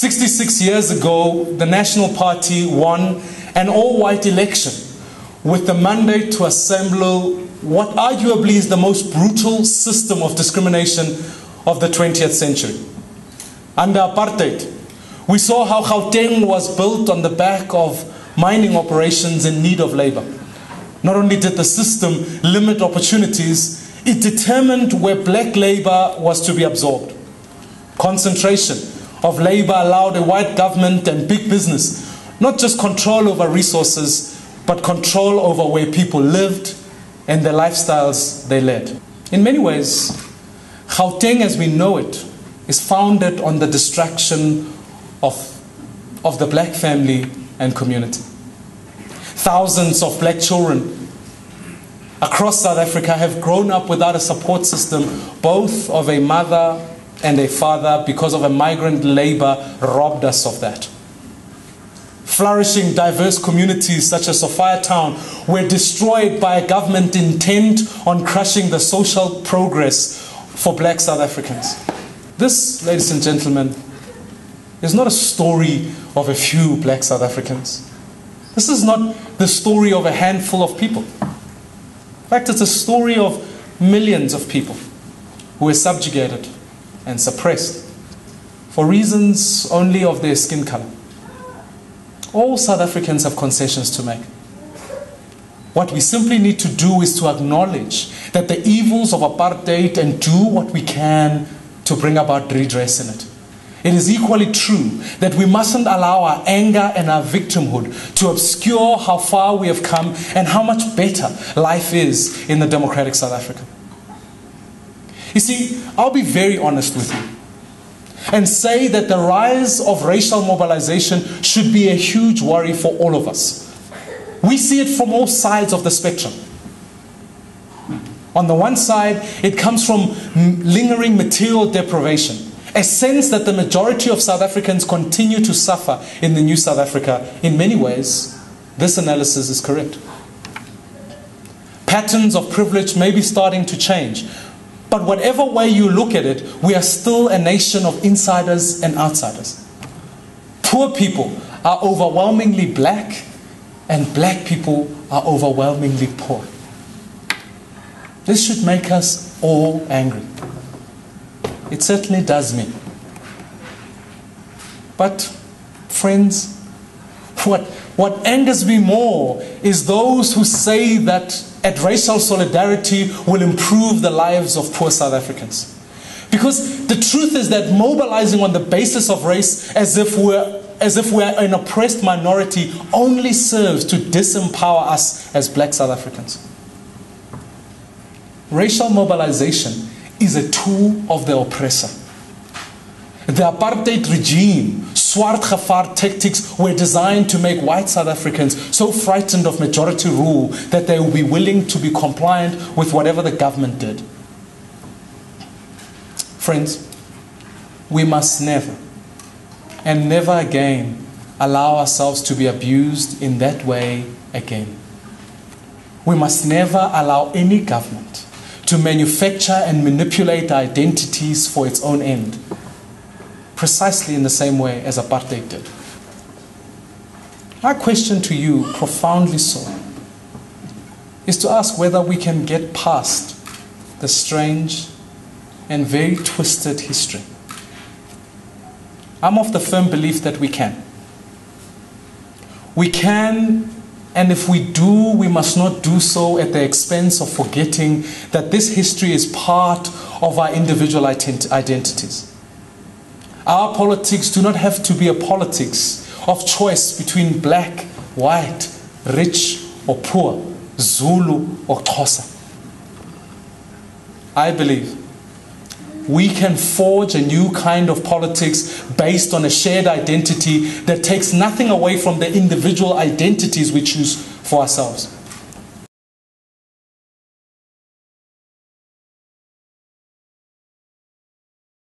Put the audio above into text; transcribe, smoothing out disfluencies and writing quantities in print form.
66 years ago, the National Party won an all-white election with the mandate to assemble what arguably is the most brutal system of discrimination of the 20th century. Under apartheid, we saw how Gauteng was built on the back of mining operations in need of labor. Not only did the system limit opportunities, it determined where black labor was to be absorbed. Concentration of labor allowed a white government and big business not just control over resources, but control over where people lived and the lifestyles they led. In many ways, Gauteng as we know it is founded on the distraction of the black family and community. Thousands of black children across South Africa have grown up without a support system, both of a mother and a father, because of a migrant labor robbed us of that. Flourishing diverse communities such as Sophia Town were destroyed by a government intent on crushing the social progress for black South Africans. This, ladies and gentlemen, is not a story of a few black South Africans. This is not the story of a handful of people. In fact, it's a story of millions of people who were subjugated and suppressed for reasons only of their skin color. All South Africans have concessions to make. What we simply need to do is to acknowledge that the evils of apartheid and do what we can to bring about redress in it. It is equally true that we mustn't allow our anger and our victimhood to obscure how far we have come and how much better life is in the democratic South Africa. You see, I'll be very honest with you and say that the rise of racial mobilization should be a huge worry for all of us. We see it from all sides of the spectrum. On the one side, it comes from lingering material deprivation, a sense that the majority of South Africans continue to suffer in the new South Africa. In many ways, this analysis is correct. Patterns of privilege may be starting to change, but whatever way you look at it, we are still a nation of insiders and outsiders. Poor people are overwhelmingly black, and black people are overwhelmingly poor. This should make us all angry. It certainly does me. But, friends, what angers me more is those who say that at racial solidarity will improve the lives of poor South Africans. Because the truth is that mobilizing on the basis of race as if we're an oppressed minority only serves to disempower us as black South Africans. Racial mobilization is a tool of the oppressor. The apartheid regime, swart gevaar tactics were designed to make white South Africans so frightened of majority rule that they will be willing to be compliant with whatever the government did. Friends, we must never and never again allow ourselves to be abused in that way again. We must never allow any government to manufacture and manipulate identities for its own end, precisely in the same way as apartheid did. My question to you, profoundly so, is to ask whether we can get past the strange and very twisted history. I'm of the firm belief that we can. We can, and if we do, we must not do so at the expense of forgetting that this history is part of our individual identities. Our politics do not have to be a politics of choice between black, white, rich or poor, Zulu or Xhosa. I believe we can forge a new kind of politics based on a shared identity that takes nothing away from the individual identities we choose for ourselves.